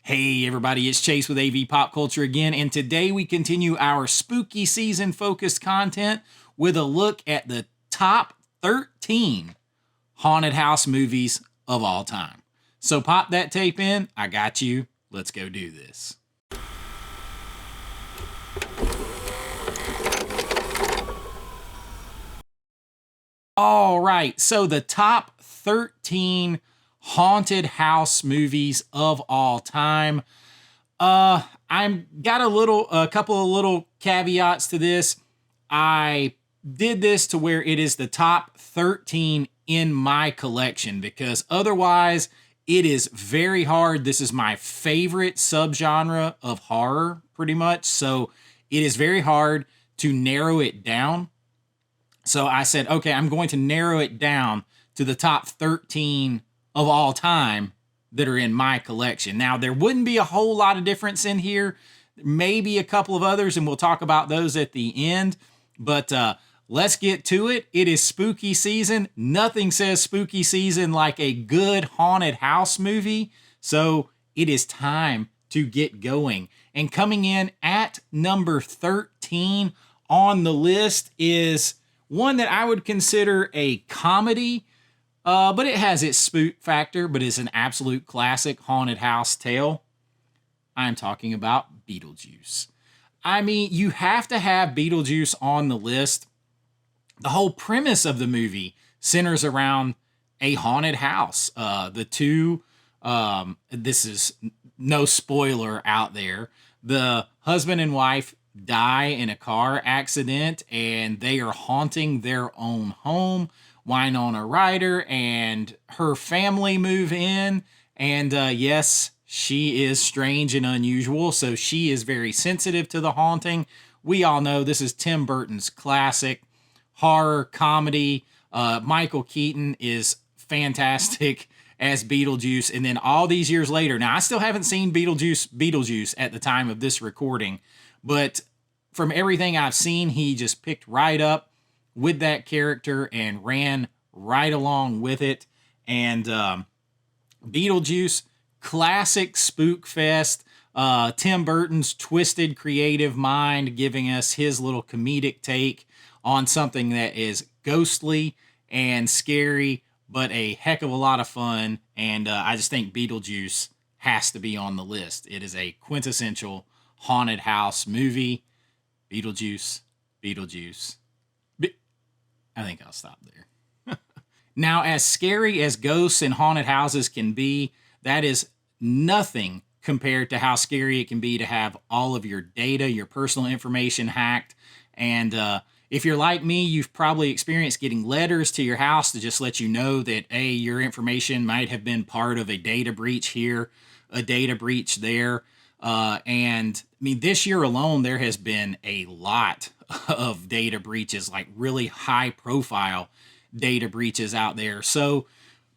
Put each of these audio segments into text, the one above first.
Hey everybody, it's Chase with AV Pop Culture again, and today we continue our spooky season focused content with a look at the top 13 haunted house movies of all time. So pop that tape in, I got you, let's go do this. All right, so the top 13 haunted house movies of all time. I'm got a couple of little caveats to this. I did this to where it is the top 13 in my collection because otherwise it is very hard. This is my favorite subgenre of horror, pretty much. So it is very hard to narrow it down. So I said, okay, I'm going to narrow it down to the top 13 of all time that are in my collection. Now, there wouldn't be a whole lot of difference in here. Maybe a couple of others, and we'll talk about those at the end. But let's get to it. It is spooky season. Nothing says spooky season like a good haunted house movie. So it is time to get going. And coming in at number 13 on the list is one that I would consider a comedy, but it has its spook factor, but it's an absolute classic haunted house tale. I'm talking about Beetlejuice. I mean, you have to have Beetlejuice on the list. The whole premise of the movie centers around a haunted house. This is no spoiler out there. The husband and wife die in a car accident and they are haunting their own home. Winona Ryder and her family move in, and yes, she is strange and unusual, so she is very sensitive to the haunting. We all know this is Tim Burton's classic horror comedy. Michael Keaton is fantastic as Beetlejuice, and then all these years later, now I still haven't seen Beetlejuice at the time of this recording, but from everything I've seen, he just picked right up with that character and ran right along with it. And Beetlejuice, classic spook fest. Tim Burton's twisted creative mind giving us his little comedic take on something that is ghostly and scary, but a heck of a lot of fun. And I just think Beetlejuice has to be on the list. It is a quintessential haunted house movie. Beetlejuice, Beetlejuice. I think I'll stop there. Now, as scary as ghosts and haunted houses can be, that is nothing compared to how scary it can be to have all of your data, your personal information hacked. And if you're like me, you've probably experienced getting letters to your house to just let you know that, hey, your information might have been part of a data breach here, a data breach there. And I mean, this year alone, there has been a lot of data breaches, like really high profile data breaches out there. So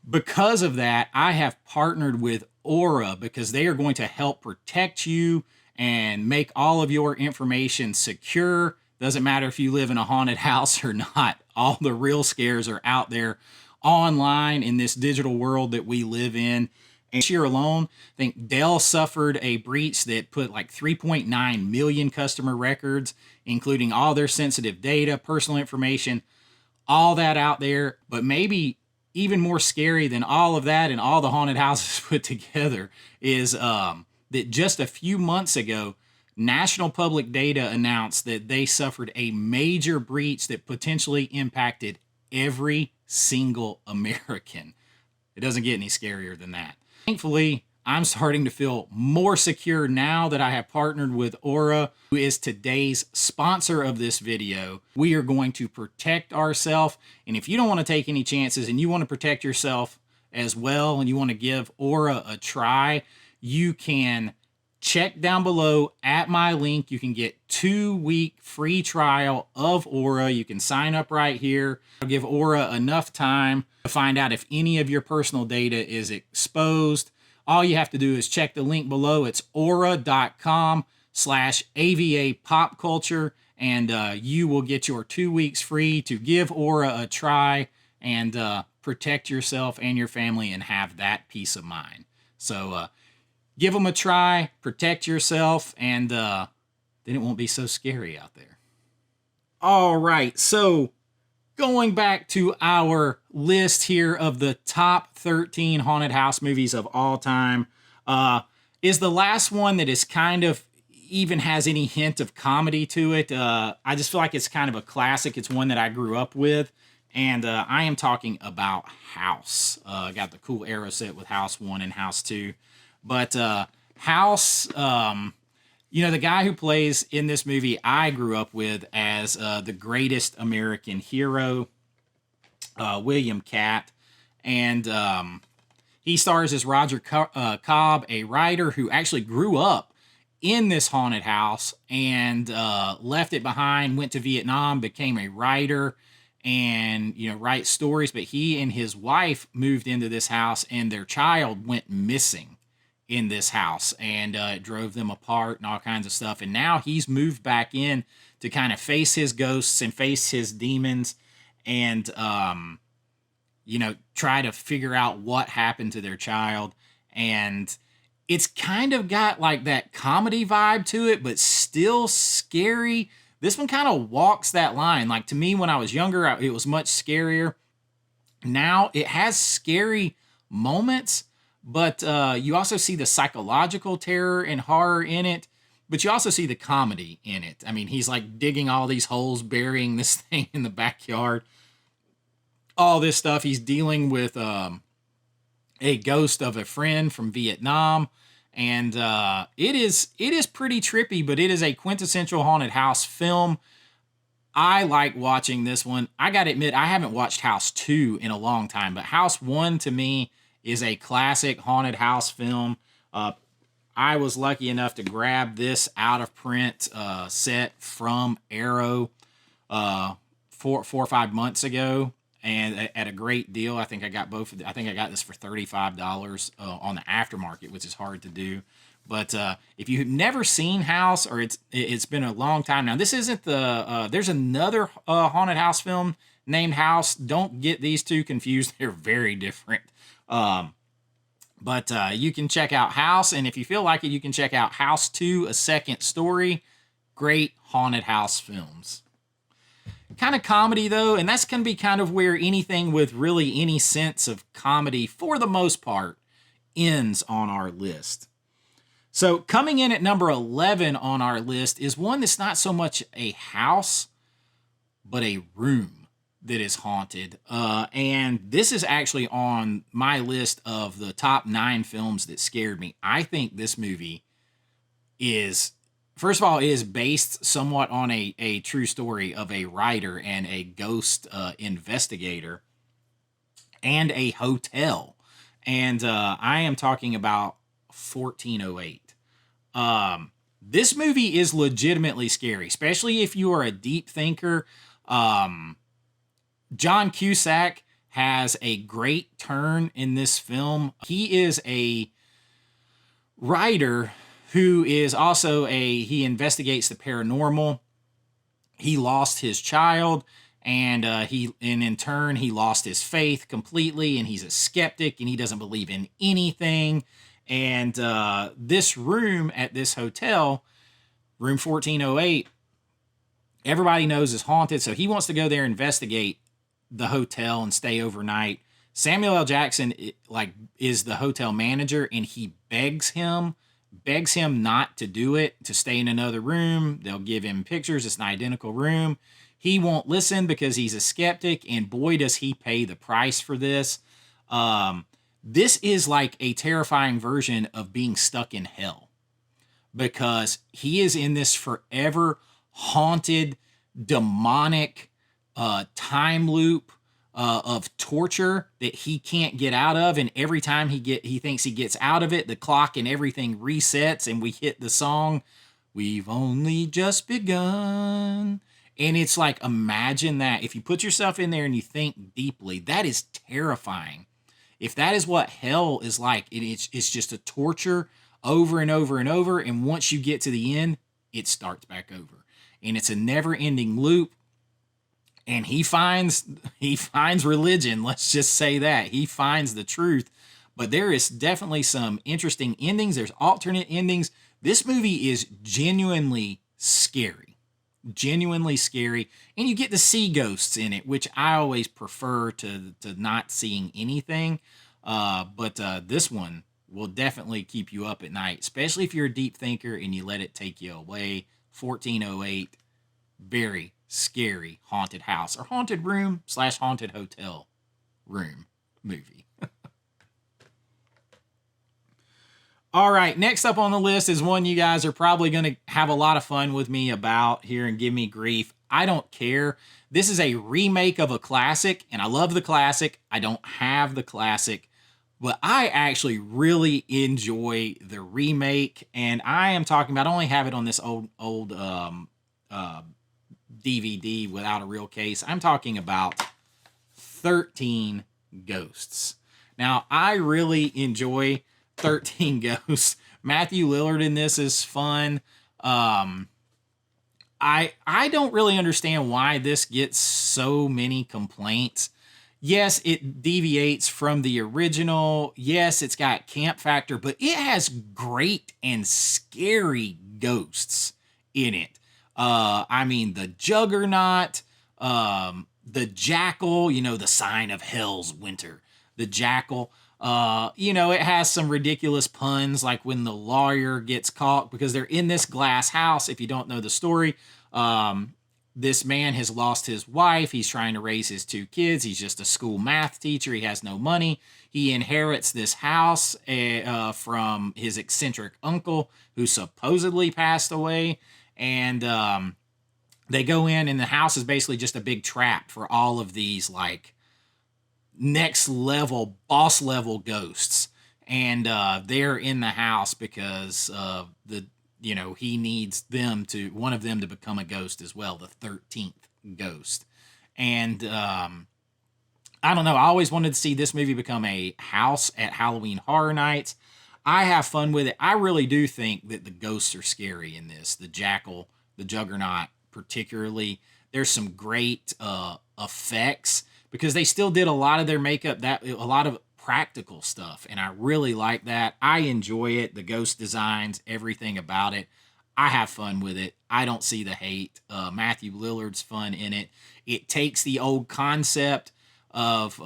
because of that, I have partnered with Aura because they are going to help protect you and make all of your information secure. Doesn't matter if you live in a haunted house or not. All the real scares are out there online in this digital world that we live in. And this year alone, I think Dell suffered a breach that put like 3.9 million customer records, including all their sensitive data, personal information, all that out there. But maybe even more scary than all of that and all the haunted houses put together is that just a few months ago, National Public Data announced that they suffered a major breach that potentially impacted every single American. It doesn't get any scarier than that. Thankfully, I'm starting to feel more secure now that I have partnered with Aura, who is today's sponsor of this video. We are going to protect ourselves, and if you don't want to take any chances and you want to protect yourself as well and you want to give Aura a try, you can check down below at my link. You can get 2-week free trial of Aura. You can sign up right here. I'll give Aura enough time to find out if any of your personal data is exposed. All you have to do is check the link below. It's aura.com/AVA Pop Culture, and you will get your 2 weeks free to give Aura a try and protect yourself and your family and have that peace of mind. So Give them a try, protect yourself, and then it won't be so scary out there. All right, so going back to our list here of the top 13 haunted house movies of all time, is the last one that is kind of even has any hint of comedy to it. I just feel like it's kind of a classic. It's one that I grew up with, and I am talking about House. Got the cool arrow set with House 1 and House 2. But House, the guy who plays in this movie, I grew up with as the greatest American hero, William Catt. And he stars as Roger Cobb, a writer who actually grew up in this haunted house and left it behind, went to Vietnam, became a writer, and write stories. But he and his wife moved into this house, and their child went missing in this house, and it drove them apart and all kinds of stuff. And now he's moved back in to kind of face his ghosts and face his demons, and try to figure out what happened to their child. And it's kind of got like that comedy vibe to it, but still scary. This one kind of walks that line. Like, to me, when I was younger, it was much scarier. Now it has scary moments, but you also see the psychological terror and horror in it, but you also see the comedy in it. I mean, he's like digging all these holes, burying this thing in the backyard, all this stuff. He's dealing with a ghost of a friend from Vietnam, and it is pretty trippy, but it is a quintessential haunted house film. I like watching this one. I gotta admit, I haven't watched House 2 in a long time, but House 1 to me is a classic haunted house film. I was lucky enough to grab this out of print set from Arrow 4 or 5 months ago, and at a great deal. I think I got both. I think I got this for $35 on the aftermarket, which is hard to do. But if you've never seen House, or it's been a long time now, this isn't the. There's another haunted house film named House. Don't get these two confused; they're very different. But you can check out House, and if you feel like it, you can check out House 2, A Second Story. Great haunted house films. Kind of comedy, though, and that's going to be kind of where anything with really any sense of comedy, for the most part, ends on our list. So coming in at number 11 on our list is one that's not so much a house, but a room that is haunted. And this is actually on my list of the top 9 films that scared me. I think this movie is, first of all, it is based somewhat on a true story of a writer and a ghost investigator and a hotel. And I am talking about 1408. This movie is legitimately scary, especially if you are a deep thinker. John Cusack has a great turn in this film. He is a writer who is also he investigates the paranormal. He lost his child, and in turn he lost his faith completely, and he's a skeptic, and he doesn't believe in anything. And this room at this hotel, room 1408, everybody knows is haunted, so he wants to go there and investigate the hotel and stay overnight. Samuel L. Jackson is the hotel manager, and he begs him not to do it, to stay in another room. They'll give him pictures. It's an identical room. He won't listen because he's a skeptic, and boy, does he pay the price for this. This is like a terrifying version of being stuck in hell, because he is in this forever haunted, demonic time loop of torture that he can't get out of, and every time he thinks he gets out of it, the clock and everything resets, and we hit the song "We've Only Just Begun." And it's like, imagine that. If you put yourself in there and you think deeply, that is terrifying. If that is what hell is like, it's just a torture over and over and over, and once you get to the end, it starts back over, and it's a never-ending loop. And he finds religion. Let's just say that he finds the truth, but there is definitely some interesting endings. There's alternate endings. This movie is genuinely scary, and you get to see ghosts in it, which I always prefer to not seeing anything. But this one will definitely keep you up at night, especially if you're a deep thinker and you let it take you away. 1408, very scary haunted house or haunted room / haunted hotel room movie. All right, next up on the list is one you guys are probably going to have a lot of fun with me about here and give me grief. I don't care. This is a remake of a classic, and I love the classic. I don't have the classic, but I actually really enjoy the remake, and I am talking about, I only have it on this old DVD without a real case. I'm talking about 13 Ghosts. Now, I really enjoy 13 Ghosts. Matthew Lillard in this is fun. I don't really understand why this gets so many complaints. Yes, it deviates from the original. Yes, it's got camp factor, but it has great and scary ghosts in it. I mean, the Juggernaut, the Jackal, the sign of hell's winter. The Jackal. It has some ridiculous puns, like when the lawyer gets caught because they're in this glass house. If you don't know the story, this man has lost his wife. He's trying to raise his 2 kids. He's just a school math teacher. He has no money. He inherits this house from his eccentric uncle who supposedly passed away. And they go in, and the house is basically just a big trap for all of these, like, next level, boss level ghosts. And they're in the house because he needs one of them to become a ghost as well, the 13th ghost. And I don't know, I always wanted to see this movie become a house at Halloween Horror Nights. I have fun with it. I really do think that the ghosts are scary in this. The Jackal, the Juggernaut particularly. There's some great effects because they still did a lot of their makeup, a lot of practical stuff, and I really like that. I enjoy it, the ghost designs, everything about it. I have fun with it. I don't see the hate. Matthew Lillard's fun in it. It takes the old concept of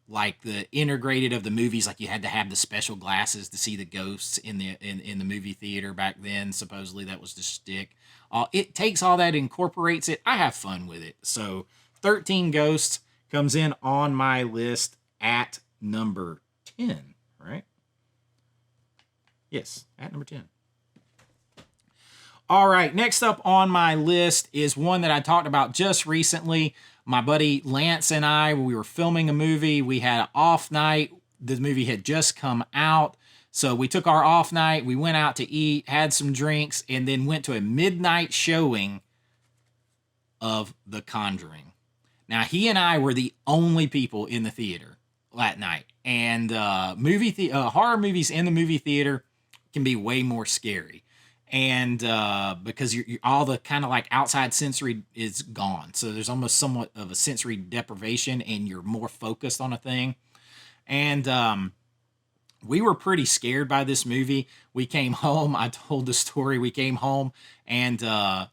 like the integrated of the movies, like you had to have the special glasses to see the ghosts in the movie theater back then. Supposedly that was the shtick. It takes all that, incorporates it. I have fun with it. So 13 Ghosts comes in on my list at number 10, right? Yes, at number 10. All right, next up on my list is one that I talked about just recently. My buddy Lance and I, we were filming a movie. We had an off night. The movie had just come out. So we took our off night. We went out to eat, had some drinks, and then went to a midnight showing of The Conjuring. Now, he and I were the only people in the theater that night. And horror movies in the movie theater can be way more scary. And because you're all the kind of like outside sensory is gone. So there's almost somewhat of a sensory deprivation, and you're more focused on a thing. And we were pretty scared by this movie. We came home. I told the story. We came home, and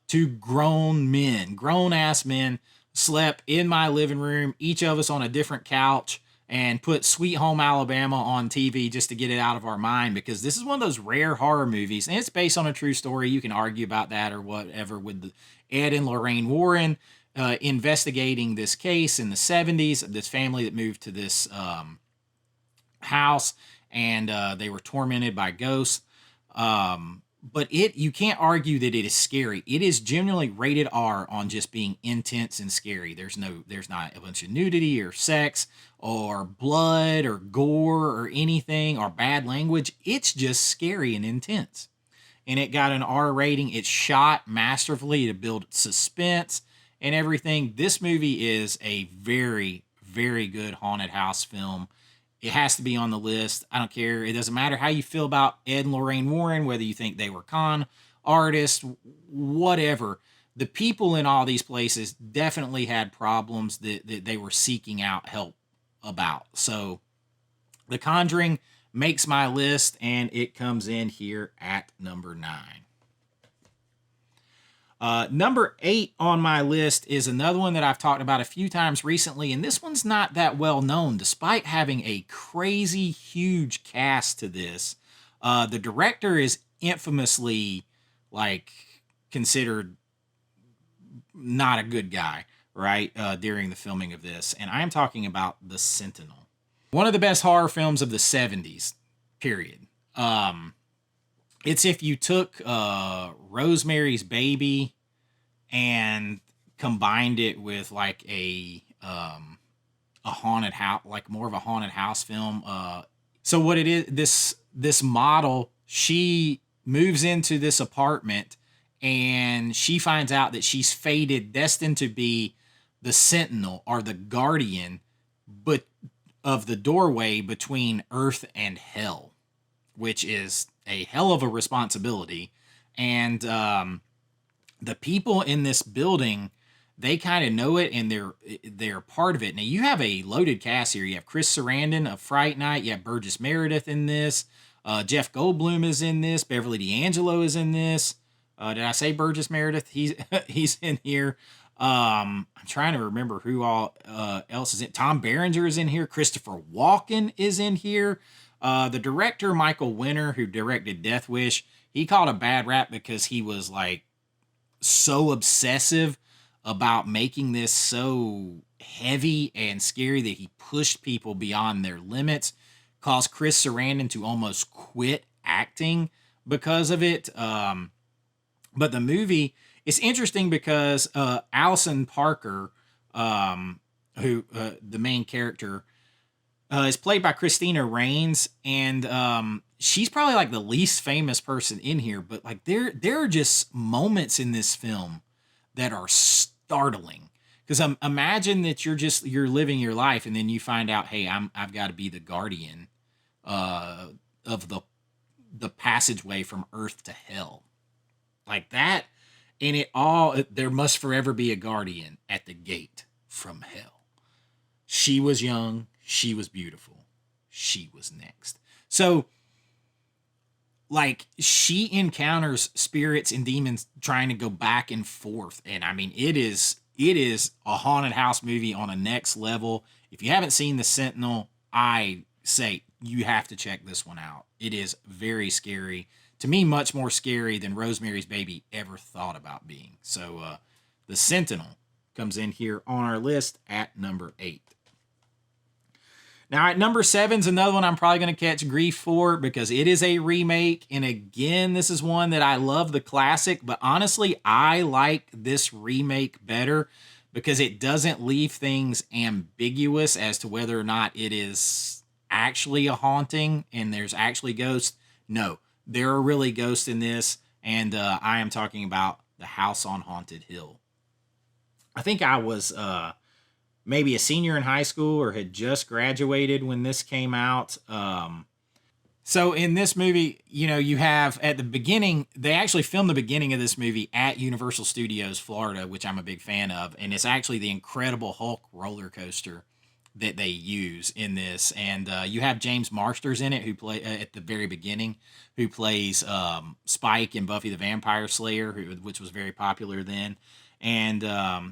2 grown-ass men, slept in my living room, each of us on a different couch, and put Sweet Home Alabama on TV just to get it out of our mind, because this is one of those rare horror movies, and it's based on a true story. You can argue about that or whatever, with Ed and Lorraine Warren investigating this case in the 70s, this family that moved to this house, and they were tormented by ghosts. But you can't argue that it is scary. It is genuinely rated R on just being intense and scary. There's not a bunch of nudity or sex or blood or gore or anything or bad language. It's just scary and intense. And it got an R rating. It's shot masterfully to build suspense and everything. This movie is a very, very good haunted house film. It has to be on the list. I don't care. It doesn't matter how you feel about Ed and Lorraine Warren, whether you think they were con artists, whatever. The people in all these places definitely had problems that they were seeking out help about. So The Conjuring makes my list, and it comes in here at number 9. Number 8 on my list is another one that I've talked about a few times recently, and this one's not that well known, despite having a crazy huge cast to this. The director is infamously, like, considered not a good guy, right, during the filming of this, and I am talking about The Sentinel. One of the best horror films of the 70s, period. It's if you took Rosemary's Baby and combined it with like a haunted house, like more of a haunted house film. So what it is, this model, she moves into this apartment and she finds out that she's destined to be the sentinel or the guardian, but of the doorway between earth and hell, which is a hell of a responsibility. And the people in this building, they kind of know it, and they're part of it. Now, you have a loaded cast here. You have Chris Sarandon of Fright Night. You have Burgess Meredith in this. Jeff Goldblum is in this. Beverly D'Angelo is in this. Did I say Burgess Meredith? He's in here. I'm trying to remember who all else is in. Tom Berenger is in here. Christopher Walken is in here. The director, Michael Winner, who directed Death Wish, he caught a bad rap because he was like so obsessive about making this so heavy and scary that he pushed people beyond their limits, caused Chris Sarandon to almost quit acting because of it. But the movie, it's interesting because Allison Parker, who the main character, is played by Christina Rains, and she's probably like the least famous person in here. But like there are just moments in this film that are startling. Because imagine that you're living your life, and then you find out, hey, I've got to be the guardian of the passageway from earth to hell, like that. And there must forever be a guardian at the gate from hell. She was young. She was beautiful. She was next. So, like, she encounters spirits and demons trying to go back and forth. And I mean, it is a haunted house movie on a next level. If you haven't seen The Sentinel, I say you have to check this one out. It is very scary. To me, much more scary than Rosemary's Baby ever thought about being. So, The Sentinel comes in here on our list at number 8. Now, at number 7 is another one I'm probably going to catch grief for because it is a remake. And again, this is one that I love the classic, but honestly, I like this remake better because it doesn't leave things ambiguous as to whether or not it is actually a haunting and there's actually ghosts. No, there are really ghosts in this, and I am talking about The House on Haunted Hill. I think I was maybe a senior in high school or had just graduated when this came out. So in this movie, you have at the beginning, they actually filmed the beginning of this movie at Universal Studios, Florida, which I'm a big fan of. And it's actually the Incredible Hulk roller coaster that they use in this. And you have James Marsters in it, who play at the very beginning, who plays Spike in Buffy the Vampire Slayer, which was very popular then. And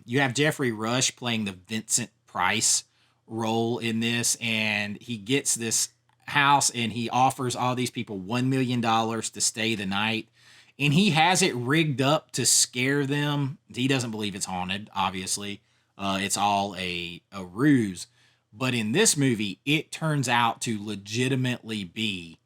you have Jeffrey Rush playing the Vincent Price role in this. And he gets this house and he offers all these people $1 million to stay the night. And he has it rigged up to scare them. He doesn't believe it's haunted, obviously. It's all a ruse. But in this movie, it turns out to legitimately be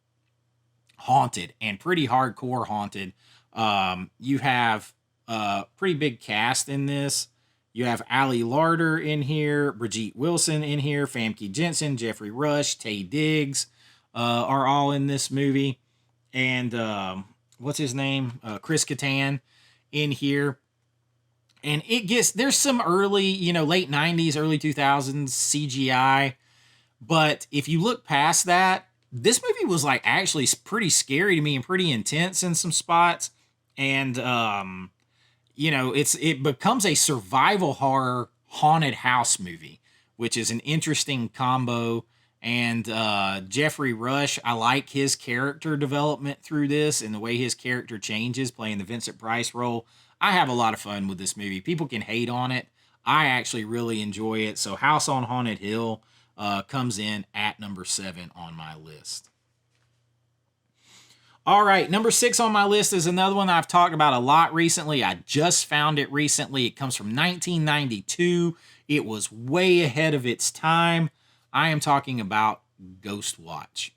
haunted and pretty hardcore haunted. You have a pretty big cast in this. You have Ali Larder in here, Brigitte Wilson in here, Famke Jensen, Jeffrey Rush, Taye Diggs are all in this movie. And what's his name? Chris Kattan in here. And there's some early, late 90s, early 2000s CGI. But if you look past that, this movie was like actually pretty scary to me and pretty intense in some spots. And, it becomes a survival horror haunted house movie, which is an interesting combo. And Jeffrey Rush, I like his character development through this and the way his character changes playing the Vincent Price role. I have a lot of fun with this movie. People can hate on it. I actually really enjoy it. So House on Haunted Hill comes in at number 7 on my list. All right, number 6 on my list is another one I've talked about a lot recently. I just found it recently. It comes from 1992. It was way ahead of its time. I am talking about Ghost Watch.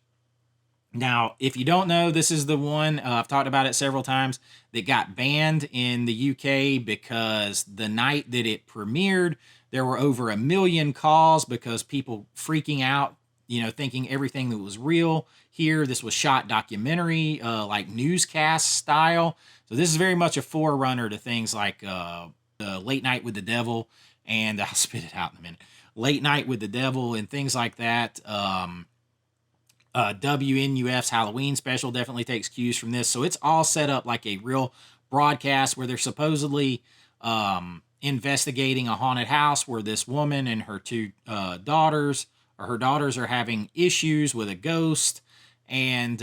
Now, if you don't know, this is the one, I've talked about it several times, that got banned in the UK because the night that it premiered, there were over 1 million calls because people freaking out, thinking everything that was real. Here, this was shot documentary, like newscast style. So this is very much a forerunner to things like Late Night with the Devil, and I'll spit it out in a minute. Late Night with the Devil and things like that. WNUF's Halloween special definitely takes cues from this. So it's all set up like a real broadcast where they're supposedly investigating a haunted house where this woman and her two daughters are having issues with a ghost. And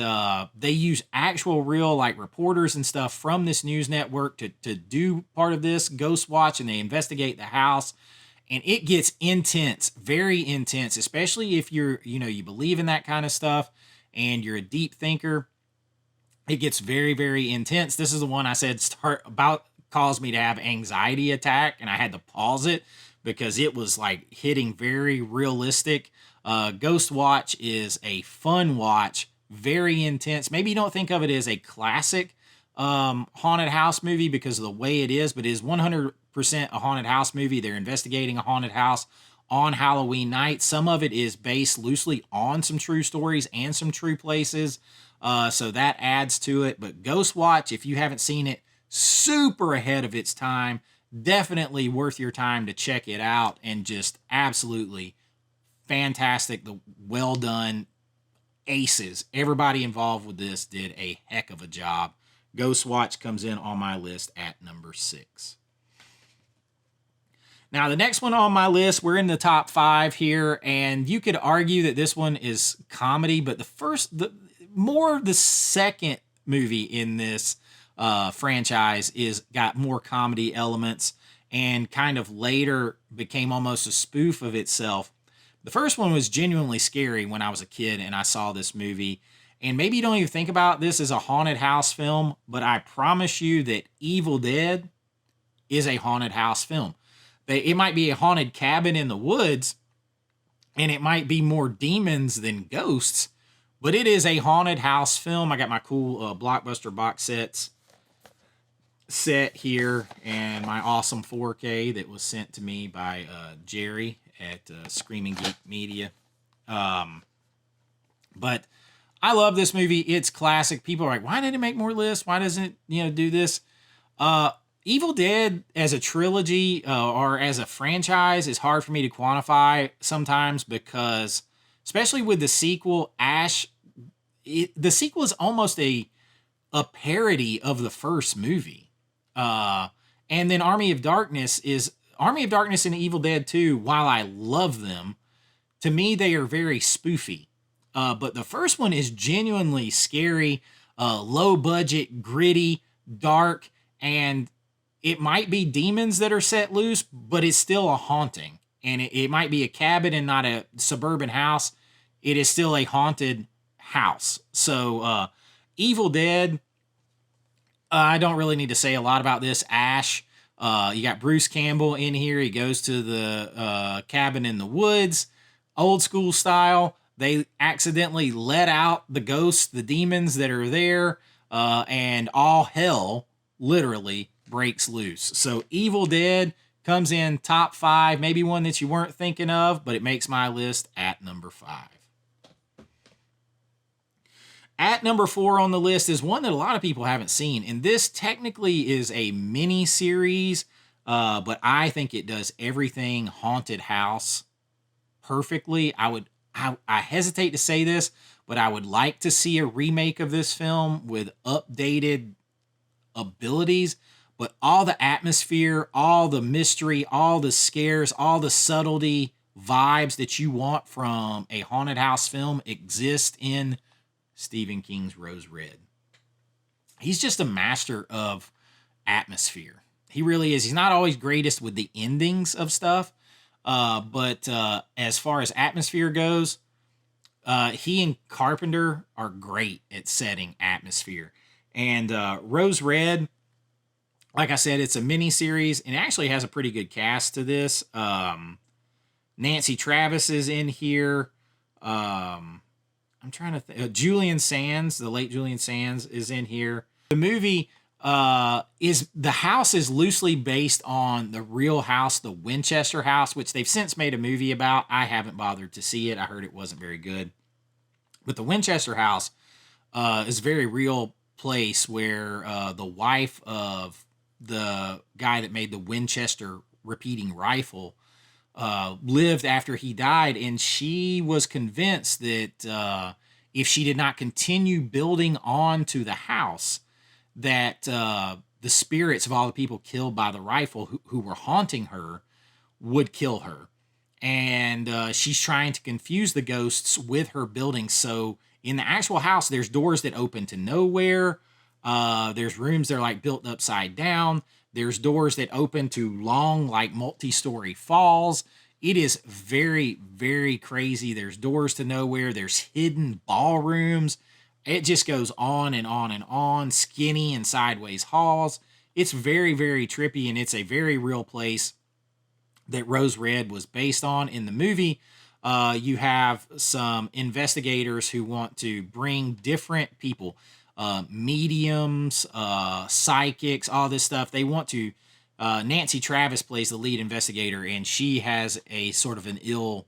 they use actual real like reporters and stuff from this news network to do part of this Ghost Watch, and they investigate the house. And it gets intense, very intense, especially if you believe in that kind of stuff and you're a deep thinker. It gets very, very intense. This is the one I said caused me to have anxiety attack, and I had to pause it because it was like hitting very realistic. Ghost Watch is a fun watch, very intense. Maybe you don't think of it as a classic haunted house movie because of the way it is, but it is 100% a haunted house movie. They're investigating a haunted house on Halloween night. Some of it is based loosely on some true stories and some true places, so that adds to it. But Ghost Watch, if you haven't seen it, super ahead of its time. Definitely worth your time to check it out, and just absolutely fantastic. The well done aces. Everybody involved with this did a heck of a job. Ghost Watch comes in on my list at number 6. Now, the next one on my list, we're in the top 5 here, and you could argue that this one is comedy, but the second movie in this franchise got more comedy elements and kind of later became almost a spoof of itself. The first one was genuinely scary when I was a kid and I saw this movie. And maybe you don't even think about this as a haunted house film, but I promise you that Evil Dead is a haunted house film. It might be a haunted cabin in the woods, and it might be more demons than ghosts, but it is a haunted house film. I got my cool Blockbuster box set here, and my awesome 4K that was sent to me by Jerry at Screaming Geek Media. But I love this movie. It's classic. People are like, why didn't it make more lists? Why doesn't it do this? Evil Dead as a trilogy or as a franchise is hard for me to quantify sometimes because, especially with the sequel, the sequel is almost a parody of the first movie. And then Army of Darkness and Evil Dead 2, while I love them, to me they are very spoofy. But the first one is genuinely scary, low budget, gritty, dark, and it might be demons that are set loose, but it's still a haunting. And it might be a cabin and not a suburban house. It is still a haunted house. So Evil Dead, I don't really need to say a lot about this. Ash, you got Bruce Campbell in here. He goes to the cabin in the woods, old school style. They accidentally let out the ghosts, the demons that are there, and all hell literally breaks loose. So Evil Dead comes in top 5, maybe one that you weren't thinking of, but it makes my list at number 5. At number 4 on the list is one that a lot of people haven't seen, and this technically is a mini series, but I think it does everything haunted house perfectly. I hesitate to say this, but I would like to see a remake of this film with updated abilities, but all the atmosphere, all the mystery, all the scares, all the subtlety vibes that you want from a haunted house film exist in Stephen King's Rose Red. He's just a master of atmosphere. He really is. He's not always greatest with the endings of stuff, but as far as atmosphere goes, he and Carpenter are great at setting atmosphere. And Rose Red, like I said, it's a mini series and it actually has a pretty good cast to this. Nancy Travis is in here. I'm trying to think. Julian Sands, the late Julian Sands, is in here. The movie is the house is loosely based on the real house, the Winchester house, which they've since made a movie about. I haven't bothered to see it. I heard it wasn't very good. But the Winchester house is a very real place where the wife of the guy that made the Winchester repeating rifle lived after he died, and she was convinced that if she did not continue building on to the house, that the spirits of all the people killed by the rifle who were haunting her would kill her. And she's trying to confuse the ghosts with her building. So in the actual house, there's doors that open to nowhere. There's rooms that are like built upside down. There's doors that open to long, like multi-story falls. It is very, very crazy. There's doors to nowhere. There's hidden ballrooms. It just goes on and on and on. Skinny and sideways halls. It's very, very trippy, and it's a very real place that Rose Red was based on. In the movie, you have some investigators who want to bring different people, mediums, psychics, all this stuff. They want to. Nancy Travis plays the lead investigator, and she has a sort of an ill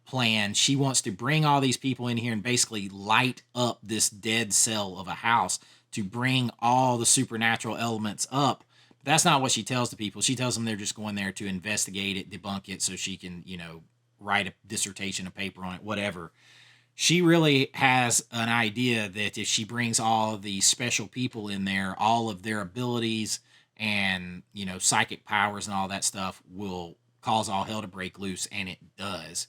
plan. She wants to bring all these people in here and basically light up this dead cell of a house to bring all the supernatural elements up. That's not what she tells the people. She tells them they're just going there to investigate it, debunk it, so she can, write a dissertation, a paper on it, whatever. She really has an idea that if she brings all of these special people in there, all of their abilities and, psychic powers and all that stuff will cause all hell to break loose, and it does.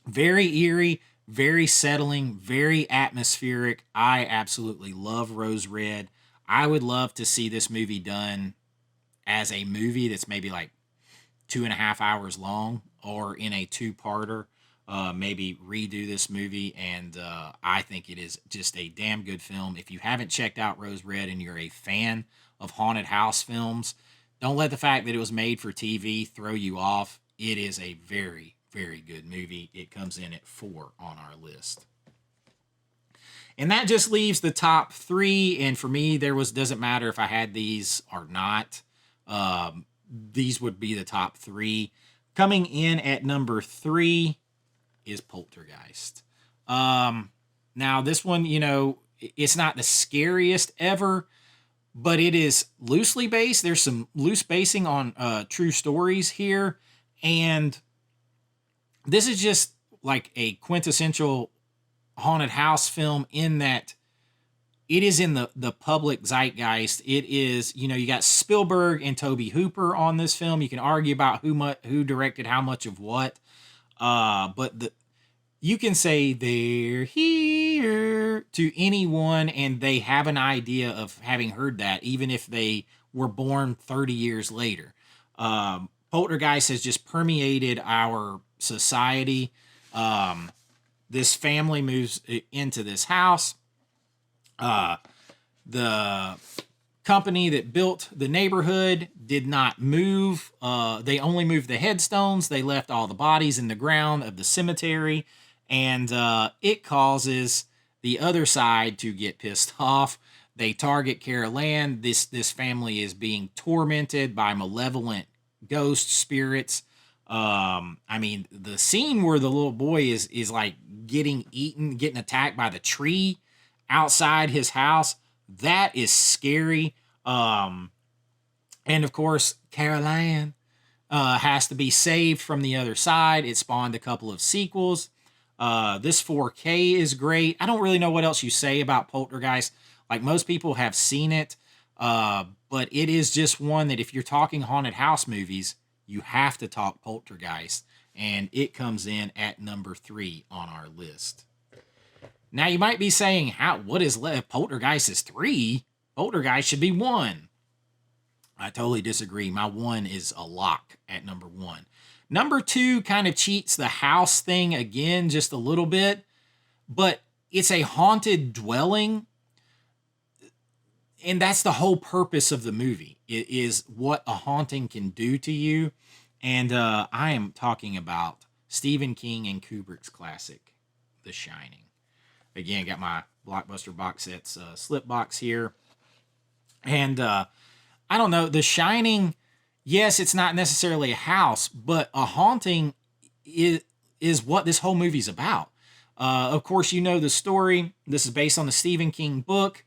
Very eerie, very settling, very atmospheric. I absolutely love Rose Red. I would love to see this movie done as a movie that's maybe like 2.5 hours long, or in a two-parter. Maybe redo this movie, and I think it is just a damn good film. If you haven't checked out Rose Red and you're a fan of haunted house films, don't let the fact that it was made for TV throw you off. It is a very, very good movie. It comes in at 4 on our list. And that just leaves the top 3. And for me, doesn't matter if I had these or not. These would be the top 3. Coming in at number 3 is Poltergeist. Now this one, it's not the scariest ever, but it is loosely based. There's some loose basing on true stories here. And this is just like a quintessential haunted house film in that it is in the public zeitgeist. It is, you got Spielberg and Tobe Hooper on this film. You can argue about who directed how much of what. But you can say they're here to anyone, and they have an idea of having heard that, even if they were born 30 years later. Poltergeist has just permeated our society. This family moves into this house. The company that built the neighborhood did not move. They only moved the headstones. They left all the bodies in the ground of the cemetery. And it causes the other side to get pissed off. They target Carol Ann. This family is being tormented by malevolent ghost spirits. The scene where the little boy is like getting attacked by the tree outside his house, that is scary. And of course, Carol Ann has to be saved from the other side. It spawned a couple of sequels. This 4K is great. I don't really know what else you say about Poltergeist. Like, most people have seen it, but it is just one that if you're talking haunted house movies, you have to talk Poltergeist, and it comes in at number 3 on our list. Now you might be saying, what is left? Poltergeist is 3. Poltergeist should be 1. I totally disagree. My 1 is a lock at number 1. Number 2 kind of cheats the house thing again just a little bit, but it's a haunted dwelling. And that's the whole purpose of the movie. It is what a haunting can do to you. And I am talking about Stephen King and Kubrick's classic, The Shining. Again, got my Blockbuster box sets slip box here. And I don't know, The Shining, yes, it's not necessarily a house, but a haunting is what this whole movie's about. Of course, you know the story. This is based on the Stephen King book.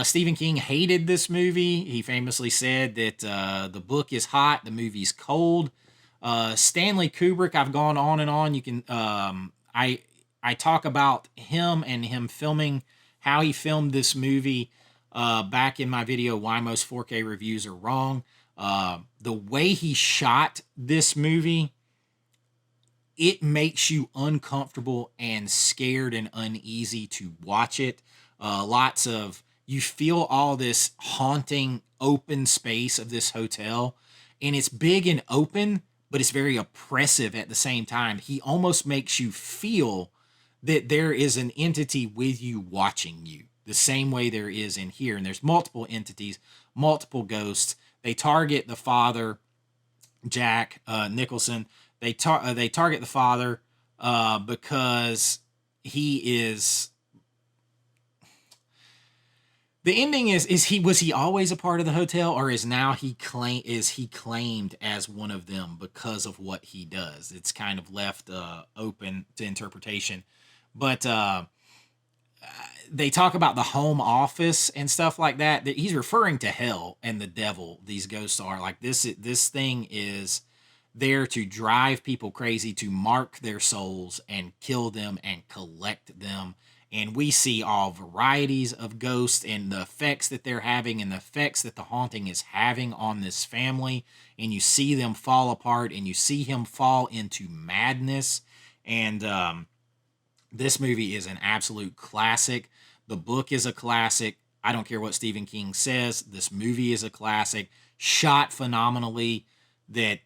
Stephen King hated this movie. He famously said that the book is hot, the movie's cold. Stanley Kubrick, I've gone on and on. You can I talk about him and him filming, how he filmed this movie back in my video, Why Most 4K Reviews Are Wrong. The way he shot this movie, it makes you uncomfortable and scared and uneasy to watch it. You feel all this haunting open space of this hotel, and it's big and open, but it's very oppressive at the same time. He almost makes you feel that there is an entity with you watching you, the same way there is in here. And there's multiple entities, multiple ghosts. They target the father, Jack Nicholson. They target the father because he is. The ending is he always a part of the hotel, or is he claimed as one of them because of what he does? It's kind of left open to interpretation. But they talk about the home office and stuff like that. That he's referring to hell and the devil. These ghosts are like this thing is there to drive people crazy, to mark their souls and kill them and collect them. And we see all varieties of ghosts and the effects that they're having and the effects that the haunting is having on this family. And you see them fall apart and you see him fall into madness. And this movie is an absolute classic. The book is a classic. I don't care what Stephen King says. This movie is a classic, shot phenomenally, that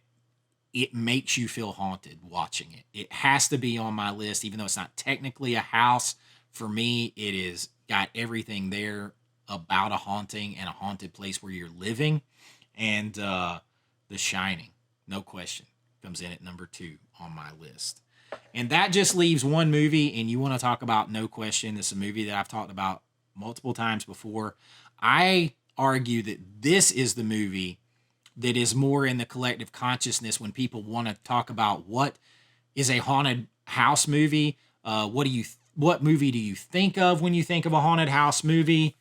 it makes you feel haunted watching it. It has to be on my list, even though it's not technically a house. For me, it is got everything there about a haunting and a haunted place where you're living. And The Shining, no question, comes in at number 2 on my list. And that just leaves one movie, and you want to talk about no question. This is a movie that I've talked about multiple times before. I argue that this is the movie that is more in the collective consciousness when people want to talk about what is a haunted house movie. What movie do you think of when you think of a haunted house movie?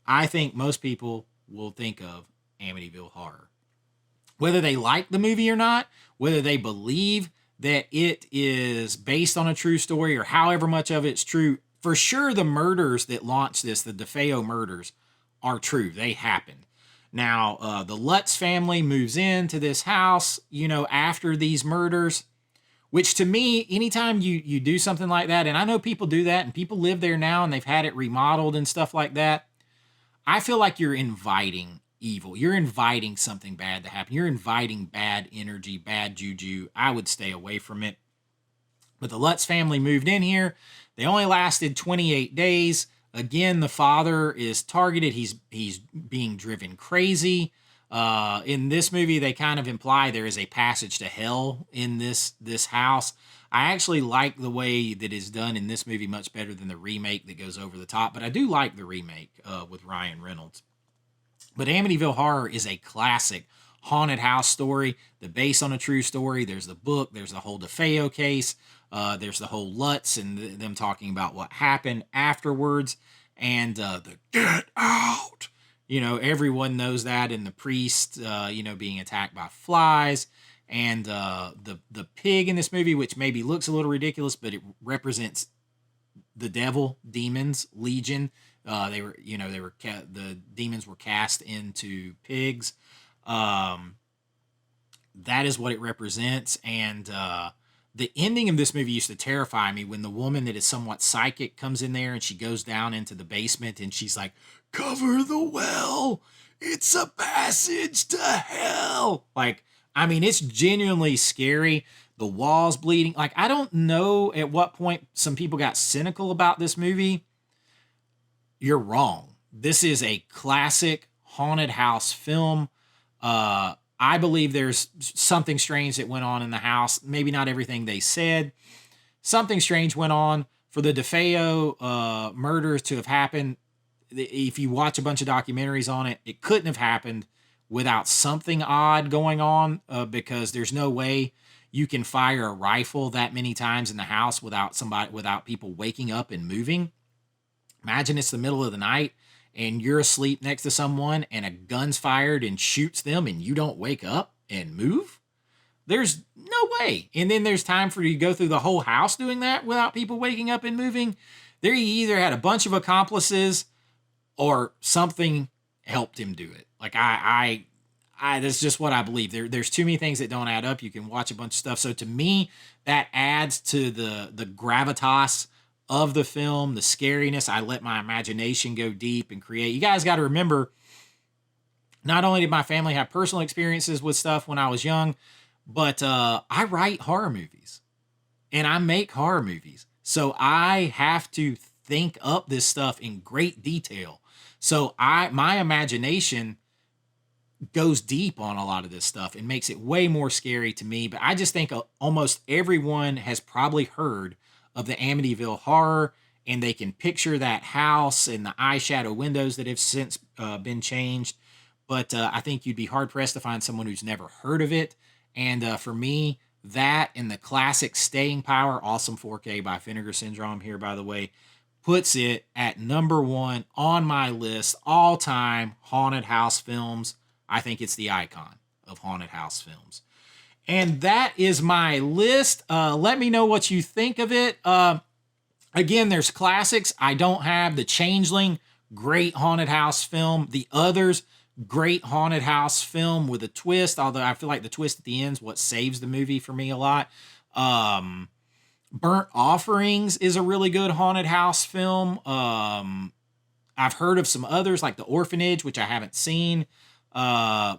I think most people will think of Amityville Horror. Whether they like the movie or not, whether they believe that it is based on a true story or however much of it's true, for sure the murders that launched this, the DeFeo murders, are true. They happened. Now, the Lutz family moves into this house, after these murders. Which to me, anytime you do something like that, and I know people do that and people live there now and they've had it remodeled and stuff like that, I feel like you're inviting evil. You're inviting something bad to happen. You're inviting bad energy, bad juju. I would stay away from it. But the Lutz family moved in here. They only lasted 28 days. Again, the father is targeted. He's being driven crazy. In this movie, they kind of imply there is a passage to hell in this house. I actually like the way that is done in this movie much better than the remake that goes over the top, but I do like the remake with Ryan Reynolds. But Amityville Horror is a classic haunted house story, the based on a true story. There's the book, there's the whole DeFeo case, there's the whole Lutz and them talking about what happened afterwards, and the get out. Everyone knows that, and the priest, being attacked by flies, and the pig in this movie, which maybe looks a little ridiculous, but it represents the devil, demons, legion. The demons were cast into pigs. that is what it represents. And the ending of this movie used to terrify me when the woman that is somewhat psychic comes in there and she goes down into the basement and she's like, cover the well. It's a passage to hell. Like, I mean, it's genuinely scary. The walls bleeding. Like, I don't know at what point some people got cynical about this movie. You're wrong. This is a classic haunted house film. I believe there's something strange that went on in the house. Maybe not everything they said. Something strange went on. For the DeFeo murders to have happened, if you watch a bunch of documentaries on it, it couldn't have happened without something odd going on, because there's no way you can fire a rifle that many times in the house without people waking up and moving. Imagine it's the middle of the night and you're asleep next to someone and a gun's fired and shoots them and you don't wake up and move. There's no way. And then there's time for you to go through the whole house doing that without people waking up and moving. There, he either had a bunch of accomplices or something helped him do it. Like, I that's just what I believe. There's too many things that don't add up. You can watch a bunch of stuff. So to me, that adds to the gravitas of the film, the scariness. I let my imagination go deep and create. You guys got to remember, not only did my family have personal experiences with stuff when I was young, but I write horror movies and I make horror movies. So I have to think up this stuff in great detail. So my imagination goes deep on a lot of this stuff and makes it way more scary to me. But I just think almost everyone has probably heard of the Amityville Horror, and they can picture that house and the eyeshadow windows that have since been changed. But I think you'd be hard-pressed to find someone who's never heard of it. And for me, that and the classic staying power, awesome 4K by Vinegar Syndrome here, by the way, puts it at number one on my list, all-time haunted house films. I think it's the icon of haunted house films. And that is my list. Let me know what you think of it. Again, there's classics. I don't have The Changeling, great haunted house film. The Others, great haunted house film with a twist, although I feel like the twist at the end is what saves the movie for me a lot. Burnt Offerings is a really good haunted house film. I've heard of some others like The Orphanage, which I haven't seen.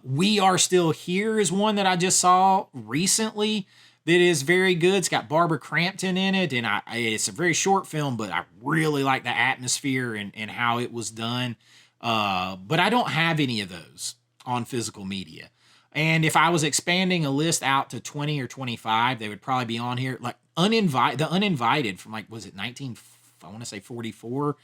We Are Still Here is one that I just saw recently that is very good. It's got Barbara Crampton in it, and it's a very short film, but I really like the atmosphere and how it was done. But I don't have any of those on physical media. And if I was expanding a list out to 20 or 25, they would probably be on here. Like The Uninvited from, like, was it 1944?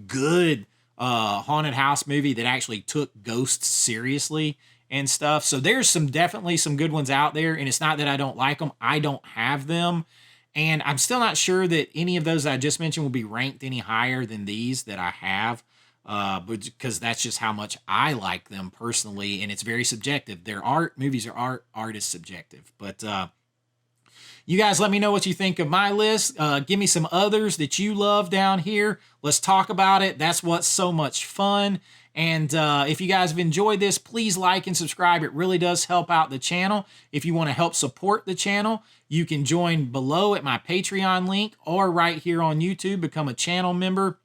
Good haunted house movie that actually took ghosts seriously and stuff. So there's definitely some good ones out there, and it's not that I don't like them. I don't have them, and I'm still not sure that any of those I just mentioned will be ranked any higher than these that I have, but because that's just how much I like them personally, and it's very subjective. Movies are art is subjective. But you guys let me know what you think of my list. Give me some others that you love down here. Let's talk about it. That's what's so much fun. And if you guys have enjoyed this, please like and subscribe. It really does help out the channel. If you want to help support the channel, you can join below at my Patreon link or right here on YouTube, become a channel member.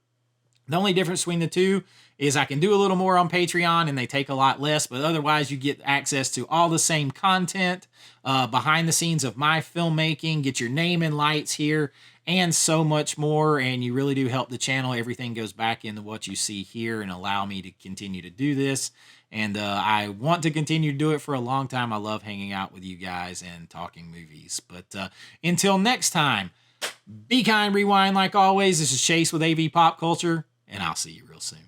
The only difference between the two is I can do a little more on Patreon and they take a lot less, but otherwise you get access to all the same content, behind the scenes of my filmmaking, get your name and lights here, and so much more, and you really do help the channel. Everything goes back into what you see here and allow me to continue to do this, and I want to continue to do it for a long time. I love hanging out with you guys and talking movies, but until next time, be kind, rewind like always. This is Chase with AV Pop Culture, and I'll see you real soon.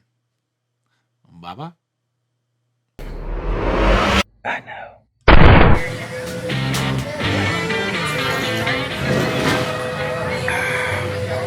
Bye-bye. I know.